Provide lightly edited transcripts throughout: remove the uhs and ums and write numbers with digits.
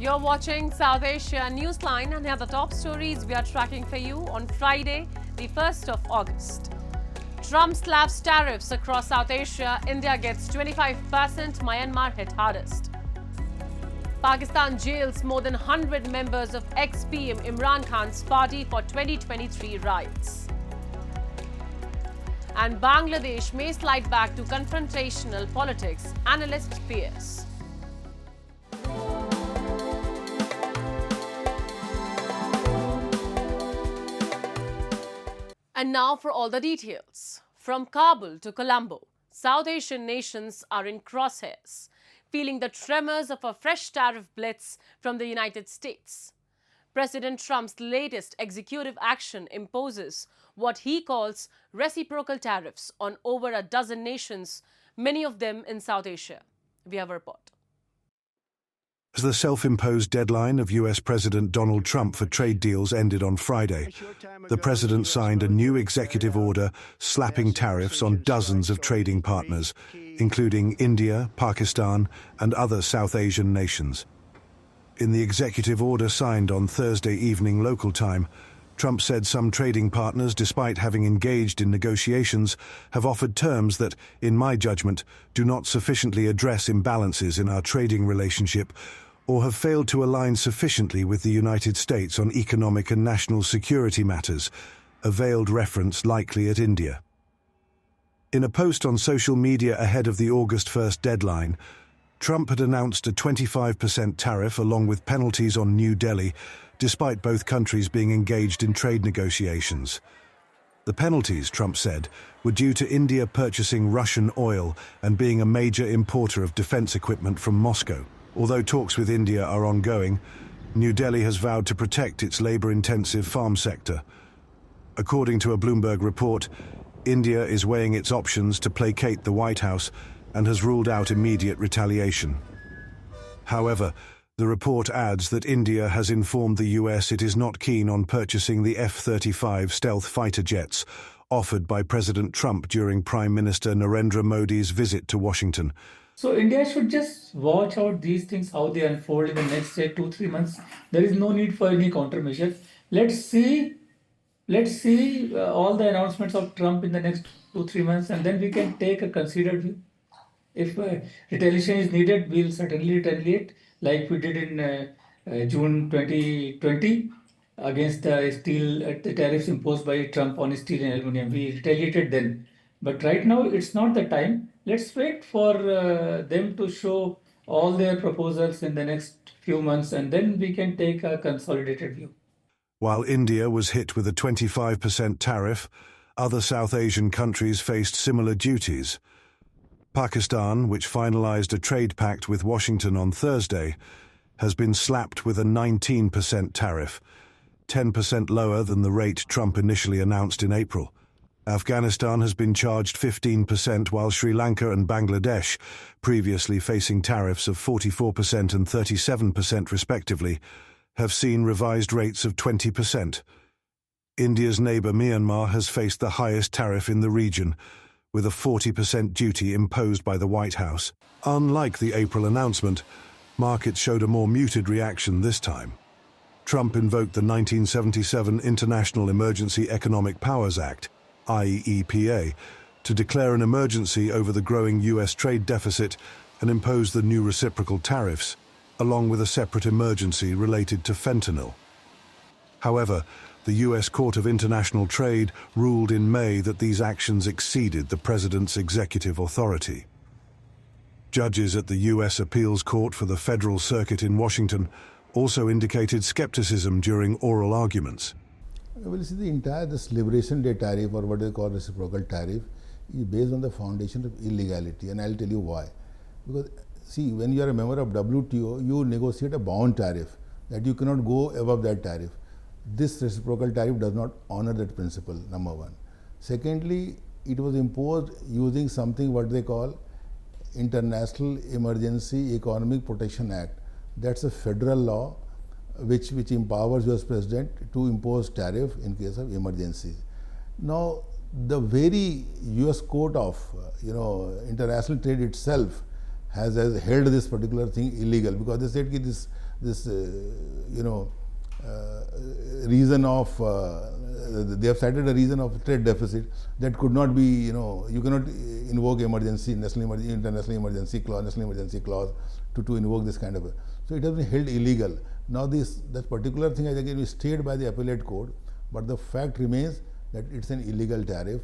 You're watching South Asia Newsline, and here are the top stories we are tracking for you on Friday, the 1st of August. Trump slaps tariffs across South Asia. India gets 25%, Myanmar hit hardest. Pakistan jails more than 100 members of ex-PM Imran Khan's party for 2023 riots. And Bangladesh may slide back to confrontational politics, analysts fears. And now for all the details. From Kabul to Colombo, South Asian nations are in crosshairs, feeling the tremors of a fresh tariff blitz from the United States. President Trump's latest executive action imposes what he calls reciprocal tariffs on over a dozen nations, many of them in South Asia. We have a report. As the self-imposed deadline of US President Donald Trump for trade deals ended on Friday, the president signed a new executive order slapping tariffs on dozens of trading partners, including India, Pakistan, and other South Asian nations. In the executive order signed on Thursday evening local time, Trump said some trading partners, despite having engaged in negotiations, have offered terms that, in my judgment, do not sufficiently address imbalances in our trading relationship or have failed to align sufficiently with the United States on economic and national security matters, a veiled reference likely at India. In a post on social media ahead of the August 1st deadline, Trump had announced a 25% tariff along with penalties on New Delhi, despite both countries being engaged in trade negotiations. The penalties, Trump said, were due to India purchasing Russian oil and being a major importer of defense equipment from Moscow. Although talks with India are ongoing, New Delhi has vowed to protect its labor-intensive farm sector. According to a Bloomberg report, India is weighing its options to placate the White House and has ruled out immediate retaliation. However, the report adds that India has informed the US it is not keen on purchasing the F-35 stealth fighter jets offered by President Trump during Prime Minister Narendra Modi's visit to Washington. So India should just watch out these things, how they unfold in the next, say, 2-3 months. There is no need for any countermeasures. Let's see all the announcements of Trump in the next 2-3 months, and then we can take a considered view. If retaliation is needed, we'll certainly retaliate, like we did in June 2020 against the tariffs imposed by Trump on steel and aluminum. We retaliated then. But right now, it's not the time. Let's wait for them to show all their proposals in the next few months, and then we can take a consolidated view. While India was hit with a 25% tariff, other South Asian countries faced similar duties. Pakistan, which finalized a trade pact with Washington on Thursday, has been slapped with a 19% tariff, 10% lower than the rate Trump initially announced in April. Afghanistan has been charged 15%, while Sri Lanka and Bangladesh, previously facing tariffs of 44% and 37% respectively, have seen revised rates of 20%. India's neighbor Myanmar has faced the highest tariff in the region, with a 40% duty imposed by the White House. Unlike the April announcement, markets showed a more muted reaction this time. Trump invoked the 1977 International Emergency Economic Powers Act, IEEPA, to declare an emergency over the growing US trade deficit and impose the new reciprocal tariffs, along with a separate emergency related to fentanyl. However, the US Court of International Trade ruled in May that these actions exceeded the president's executive authority. Judges at the US Appeals Court for the Federal Circuit in Washington also indicated skepticism during oral arguments. Well, see, the entire Liberation Day tariff, or what they call reciprocal tariff, is based on the foundation of illegality, and I'll tell you why. Because, see, when you are a member of WTO, you negotiate a bound tariff, that you cannot go above that tariff. This reciprocal tariff does not honor that principle, number one. Secondly, it was imposed using something what they call International Emergency Economic Protection Act. That's a federal law which empowers US President to impose tariff in case of emergencies. Now, the very US Court of International Trade itself has held this particular thing illegal, because they said that this this reason of they have cited a reason of trade deficit that could not be, you cannot invoke emergency, international emergency clause, national emergency clause to invoke this kind of so it has been held illegal. Now that particular thing has again been stayed by the appellate court, but the fact remains that it's an illegal tariff.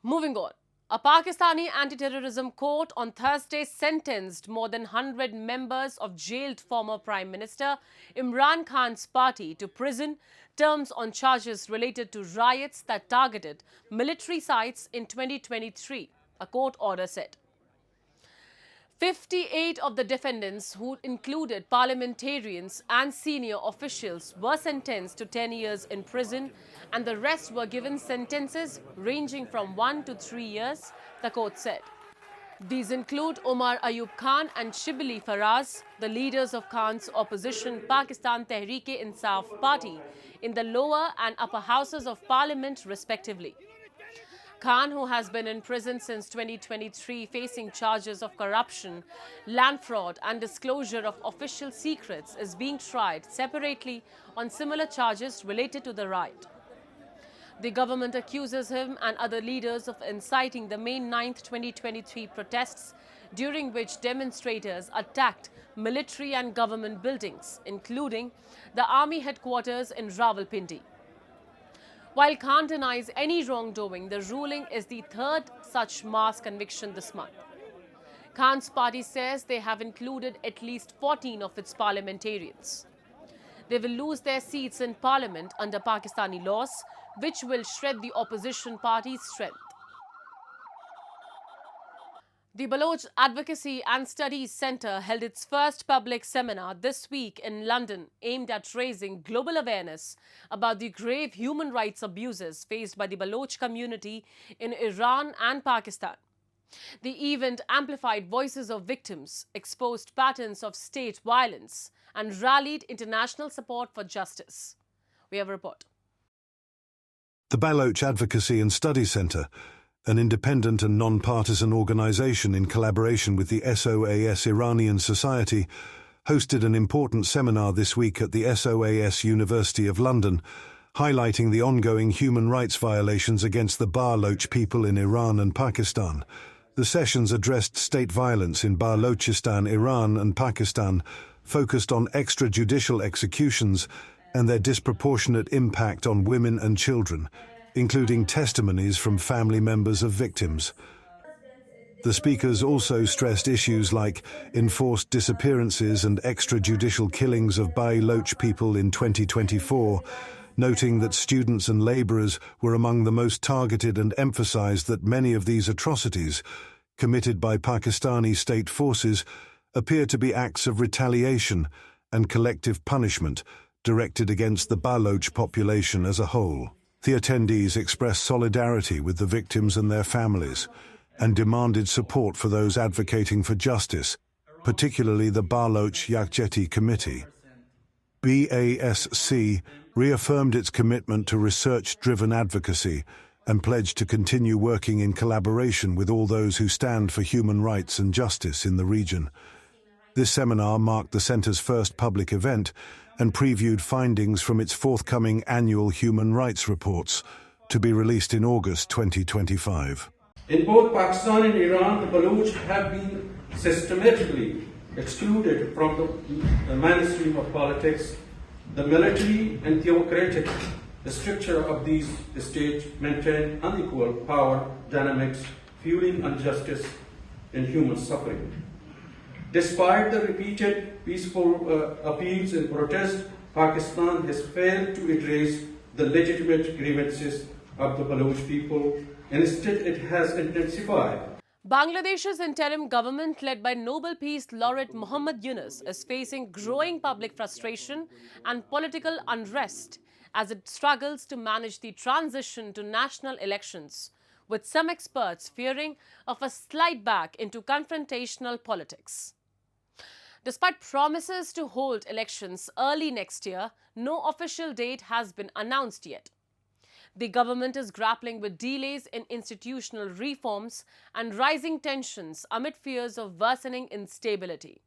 Moving on. A Pakistani anti-terrorism court on Thursday sentenced more than 100 members of jailed former Prime Minister Imran Khan's party to prison terms on charges related to riots that targeted military sites in 2023, a court order said. 58 of the defendants, who included parliamentarians and senior officials, were sentenced to 10 years in prison, and the rest were given sentences ranging from 1 to 3 years, the court said. These include Omar Ayub Khan and Shibli Faraz, the leaders of Khan's opposition Pakistan Tehreek-e-Insaf party, in the lower and upper houses of parliament, respectively. Khan, who has been in prison since 2023 facing charges of corruption, land fraud and disclosure of official secrets, is being tried separately on similar charges related to the riot. The government accuses him and other leaders of inciting the May 9, 2023 protests, during which demonstrators attacked military and government buildings, including the army headquarters in Rawalpindi. While Khan denies any wrongdoing, the ruling is the third such mass conviction this month. Khan's party says they have included at least 14 of its parliamentarians. They will lose their seats in parliament under Pakistani laws, which will shred the opposition party's strength. The Baloch Advocacy and Studies Centre held its first public seminar this week in London, aimed at raising global awareness about the grave human rights abuses faced by the Baloch community in Iran and Pakistan. The event amplified voices of victims, exposed patterns of state violence, and rallied international support for justice. We have a report. The Baloch Advocacy and Studies Centre, an independent and non-partisan organisation in collaboration with the SOAS Iranian Society, hosted an important seminar this week at the SOAS University of London, highlighting the ongoing human rights violations against the Baloch people in Iran and Pakistan. The sessions addressed state violence in Balochistan, Iran and Pakistan, focused on extrajudicial executions and their disproportionate impact on women and children, including testimonies from family members of victims. The speakers also stressed issues like enforced disappearances and extrajudicial killings of Baloch people in 2024, noting that students and labourers were among the most targeted, and emphasised that many of these atrocities, committed by Pakistani state forces, appear to be acts of retaliation and collective punishment directed against the Baloch population as a whole. The attendees expressed solidarity with the victims and their families, and demanded support for those advocating for justice, particularly the Baloch Yakjeti Committee. BASC reaffirmed its commitment to research-driven advocacy and pledged to continue working in collaboration with all those who stand for human rights and justice in the region. This seminar marked the Centre's first public event and previewed findings from its forthcoming annual human rights reports, to be released in August 2025. In both Pakistan and Iran, the Baloch have been systematically excluded from the mainstream of politics. The military and theocratic structure of these states maintain unequal power dynamics, fueling injustice and human suffering. Despite the repeated peaceful appeals and protests, Pakistan has failed to address the legitimate grievances of the Baloch people. Instead, it has intensified. Bangladesh's interim government, led by Nobel Peace Laureate Muhammad Yunus, is facing growing public frustration and political unrest as it struggles to manage the transition to national elections, with some experts fearing of a slide back into confrontational politics. Despite promises to hold elections early next year, no official date has been announced yet. The government is grappling with delays in institutional reforms and rising tensions amid fears of worsening instability.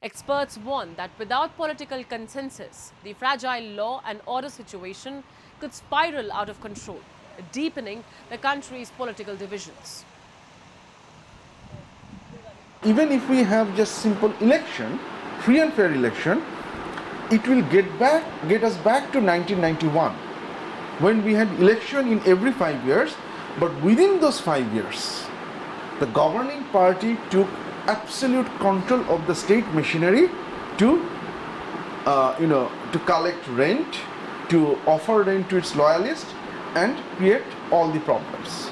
Experts warn that without political consensus, the fragile law and order situation could spiral out of control, deepening the country's political divisions. Even if we have just simple election, free and fair election, it will get us back to 1991, when we had election in every 5 years, but within those 5 years, the governing party took absolute control of the state machinery to collect rent, to offer rent to its loyalists, and create all the problems.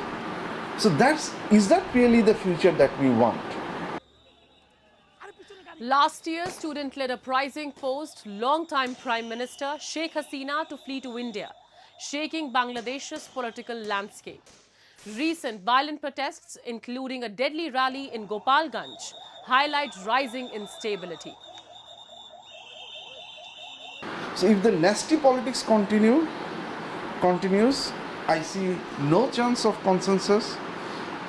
So is that really the future that we want? Last year, student-led uprising forced long-time Prime Minister Sheikh Hasina to flee to India, shaking Bangladesh's political landscape. Recent violent protests, including a deadly rally in Gopalganj, highlight rising instability. So if the nasty politics continues, I see no chance of consensus.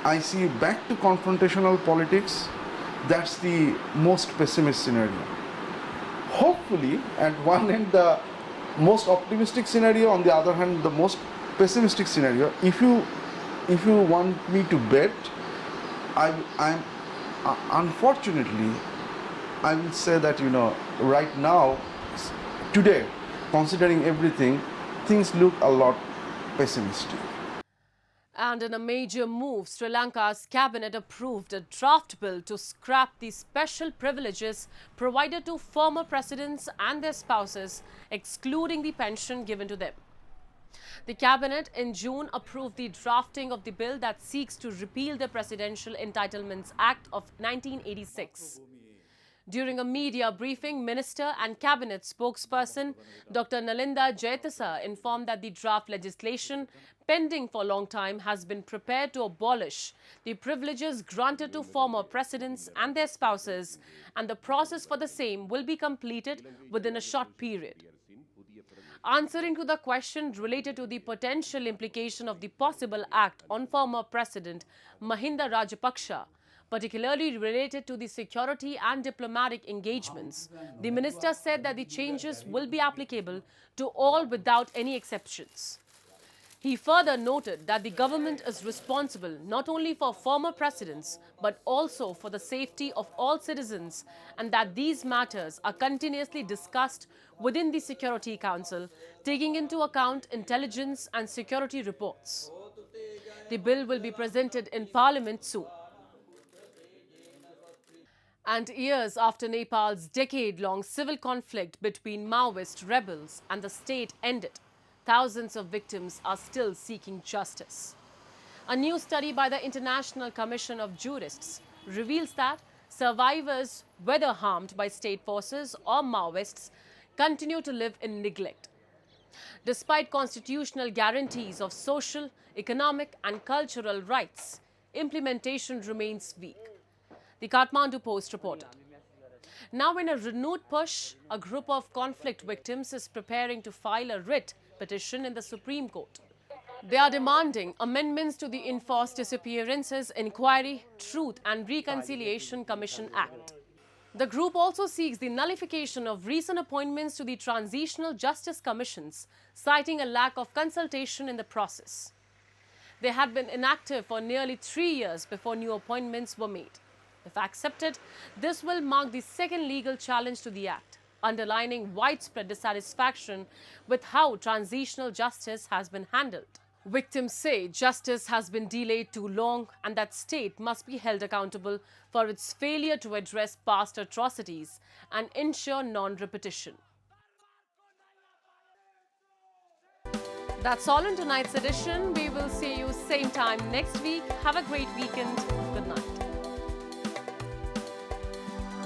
I see back to confrontational politics. That's the most pessimist scenario. Hopefully, at one end, the most optimistic scenario, on the other hand, the most pessimistic scenario. If you want me to bet, unfortunately, I will say that right now, today, considering everything, things look a lot pessimistic. And in a major move, Sri Lanka's cabinet approved a draft bill to scrap the special privileges provided to former presidents and their spouses, excluding the pension given to them. The cabinet in June approved the drafting of the bill that seeks to repeal the Presidential Entitlements Act of 1986. During a media briefing, Minister and Cabinet spokesperson Dr. Nalinda Jayatissa informed that the draft legislation, pending for a long time, has been prepared to abolish the privileges granted to former presidents and their spouses, and the process for the same will be completed within a short period. Answering to the question related to the potential implication of the possible act on former President Mahinda Rajapaksa, particularly related to the security and diplomatic engagements, the minister said that the changes will be applicable to all without any exceptions. He further noted that the government is responsible not only for former presidents but also for the safety of all citizens, and that these matters are continuously discussed within the Security Council, taking into account intelligence and security reports. The bill will be presented in Parliament soon. And years after Nepal's decade-long civil conflict between Maoist rebels and the state ended, thousands of victims are still seeking justice. A new study by the International Commission of Jurists reveals that survivors, whether harmed by state forces or Maoists, continue to live in neglect. Despite constitutional guarantees of social, economic and cultural rights, implementation remains weak. The Kathmandu Post reported. Now, in a renewed push, a group of conflict victims is preparing to file a writ petition in the Supreme Court. They are demanding amendments to the Enforced Disappearances Inquiry, Truth and Reconciliation Commission Act. The group also seeks the nullification of recent appointments to the Transitional Justice Commissions, citing a lack of consultation in the process. They had been inactive for nearly 3 years before new appointments were made. If accepted, this will mark the second legal challenge to the Act, underlining widespread dissatisfaction with how transitional justice has been handled. Victims say justice has been delayed too long and that state must be held accountable for its failure to address past atrocities and ensure non-repetition. That's all in tonight's edition. We will see you same time next week. Have a great weekend. Good night.